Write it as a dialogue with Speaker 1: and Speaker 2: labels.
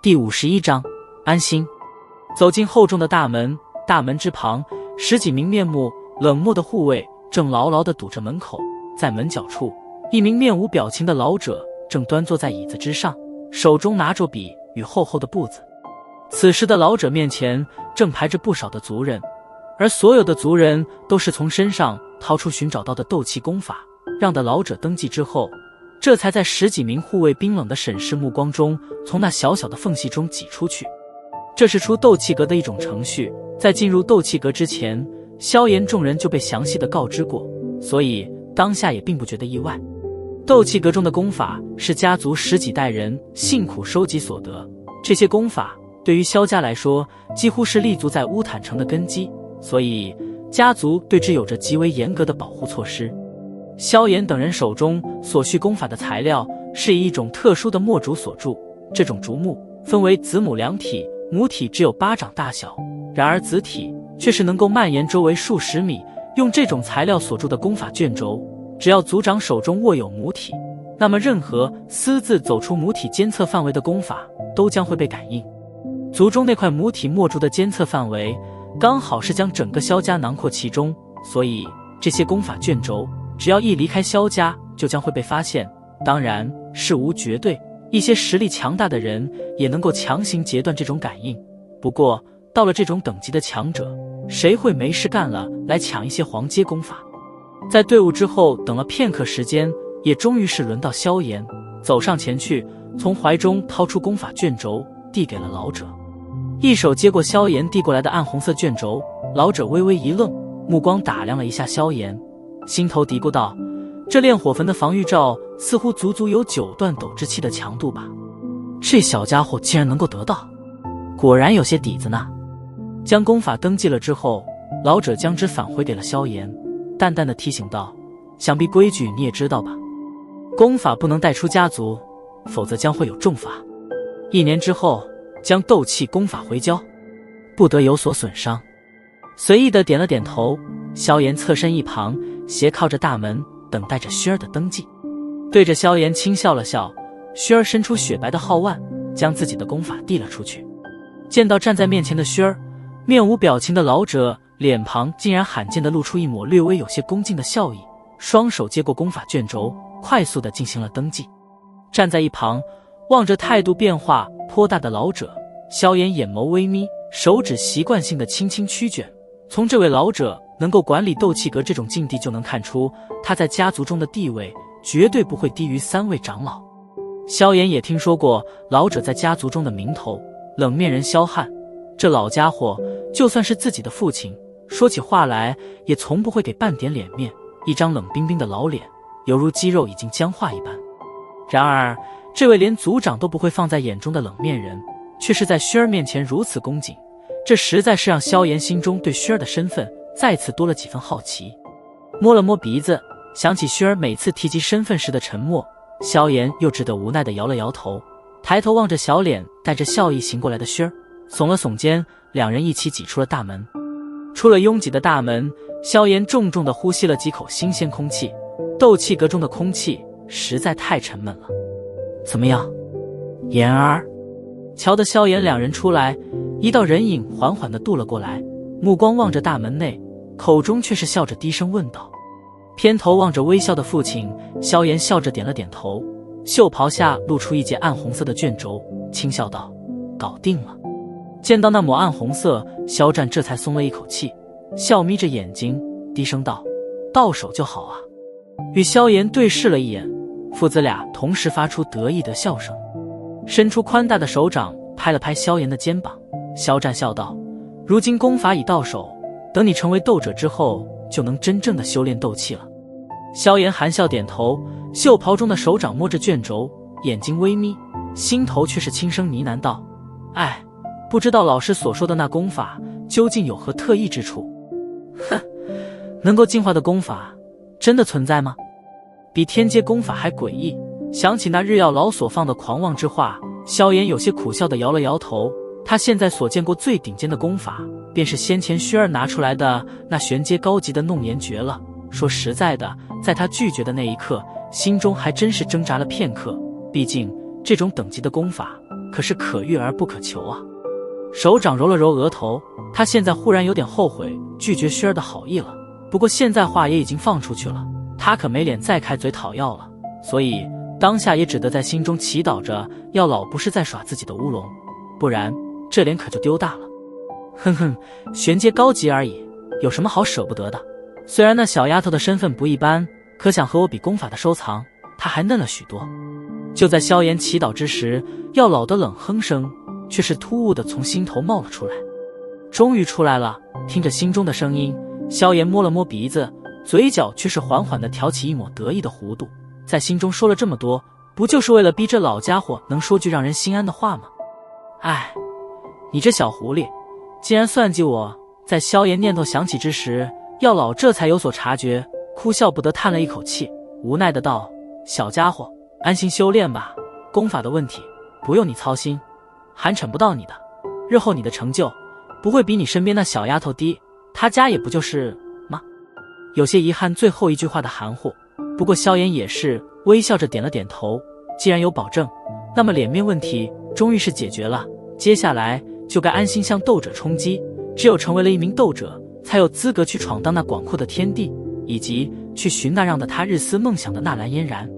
Speaker 1: 第51章安心。走进厚重的大门，大门之旁10几名面目冷漠的护卫正牢牢地堵着门口，在门角处，一名面无表情的老者正端坐在椅子之上，手中拿着笔与厚厚的簿子。此时的老者面前正排着不少的族人，而所有的族人都是从身上掏出寻找到的斗气功法，让的老者登记之后，这才在10几名护卫冰冷的审视目光中从那小小的缝隙中挤出去。这是出斗气阁的一种程序，在进入斗气阁之前，萧炎众人就被详细的告知过，所以当下也并不觉得意外。斗气阁中的功法是家族10几代人辛苦收集所得，这些功法对于萧家来说几乎是立足在乌坦城的根基，所以家族对之有着极为严格的保护措施。萧炎等人手中所需功法的材料是以一种特殊的墨竹所铸，这种竹木分为子母2体，母体只有巴掌大小，然而子体却是能够蔓延周围数十米。用这种材料所铸的功法卷轴，只要族长手中握有母体，那么任何私自走出母体监测范围的功法都将会被感应。族中那块母体墨竹的监测范围刚好是将整个萧家囊括其中，所以这些功法卷轴只要一离开萧家就将会被发现。当然事无绝对，一些实力强大的人也能够强行截断这种感应，不过到了这种等级的强者，谁会没事干了来抢一些黄阶功法？在队伍之后等了片刻时间，也终于是轮到萧炎走上前去，从怀中掏出功法卷轴递给了老者。一手接过萧炎递过来的暗红色卷轴，老者微微一愣，目光打量了一下萧炎，心头嘀咕道，这炼火焚的防御罩似乎足足有9段斗之气的强度吧，这小家伙竟然能够得到，果然有些底子呢。将功法登记了之后，老者将之返回给了萧炎，淡淡的提醒道，想必规矩你也知道吧，功法不能带出家族，否则将会有重罚，1年之后将斗气功法回交，不得有所损伤。随意的点了点头，萧炎侧身一旁，斜靠着大门，等待着薰儿的登记。对着萧炎轻笑了笑，薰儿伸出雪白的皓腕，将自己的功法递了出去。见到站在面前的薰儿，面无表情的老者脸庞竟然罕见地露出一抹略微有些恭敬的笑意，双手接过功法卷轴，快速地进行了登记。站在一旁望着态度变化颇大的老者，萧炎眼眸微眯，手指习惯性地轻轻曲卷。从这位老者能够管理斗气阁这种境地就能看出，他在家族中的地位绝对不会低于3位长老。萧炎也听说过老者在家族中的名头，冷面人萧汉，这老家伙就算是自己的父亲，说起话来也从不会给半点脸面，一张冷冰冰的老脸，犹如肌肉已经僵化一般。然而这位连族长都不会放在眼中的冷面人，却是在薰儿面前如此恭敬，这实在是让萧炎心中对薰儿的身份再次多了几分好奇。摸了摸鼻子，想起薰儿每次提及身份时的沉默，萧炎又只得无奈地摇了摇头，抬头望着小脸带着笑意行过来的薰儿，耸了耸肩，两人一起挤出了大门。出了拥挤的大门，萧炎重重地呼吸了几口新鲜空气，斗气阁中的空气实在太沉闷了。怎么样，妍儿？瞧得萧炎两人出来，一道人影缓缓地踱了过来，目光望着大门内，口中却是笑着低声问道。偏头望着微笑的父亲，萧炎笑着点了点头，袖袍下露出一截暗红色的卷轴，轻笑道，搞定了。见到那抹暗红色，萧战这才松了一口气，笑眯着眼睛低声道，到手就好啊。与萧炎对视了一眼，父子俩同时发出得意的笑声，伸出宽大的手掌拍了拍萧炎的肩膀。萧战笑道，如今功法已到手，等你成为斗者之后，就能真正的修炼斗气了。萧炎含笑点头，袖袍中的手掌摸着卷轴，眼睛微眯，心头却是轻声呢喃道，哎，不知道老师所说的那功法究竟有何特异之处？哼，能够进化的功法真的存在吗？比天阶功法还诡异。想起那日曜老所放的狂妄之话，萧炎有些苦笑地摇了摇头。他现在所见过最顶尖的功法，便是先前薰儿拿出来的那玄阶高级的弄颜诀了。说实在的，在他拒绝的那一刻，心中还真是挣扎了片刻，毕竟这种等级的功法可是可遇而不可求啊。首长揉了揉额头，他现在忽然有点后悔拒绝萱儿的好意了。不过现在话也已经放出去了，他可没脸再开嘴讨要了，所以当下也只得在心中祈祷着，要老不是在耍自己的乌龙，不然这脸可就丢大了。哼哼，玄阶高级而已，有什么好舍不得的？虽然那小丫头的身份不一般，可想和我比功法的收藏，她还嫩了许多。就在萧炎祈祷之时，药老的冷哼声却是突兀地从心头冒了出来。终于出来了，听着心中的声音，萧炎摸了摸鼻子，嘴角却是缓缓地挑起一抹得意的弧度，在心中说了这么多，不就是为了逼这老家伙能说句让人心安的话吗？哎，你这小狐狸，竟然算计我！在萧炎念头响起之时，药老这才有所察觉，哭笑不得叹了一口气，无奈的道：小家伙，安心修炼吧，功法的问题不用你操心，寒碜不到你的，日后你的成就不会比你身边那小丫头低，她家也不就是吗？有些遗憾最后一句话的含糊，不过萧炎也是微笑着点了点头，既然有保证，那么脸面问题终于是解决了，接下来就该安心向斗者冲击，只有成为了一名斗者，才有资格去闯荡那广阔的天地，以及去寻那让得他日思梦想的纳兰嫣然。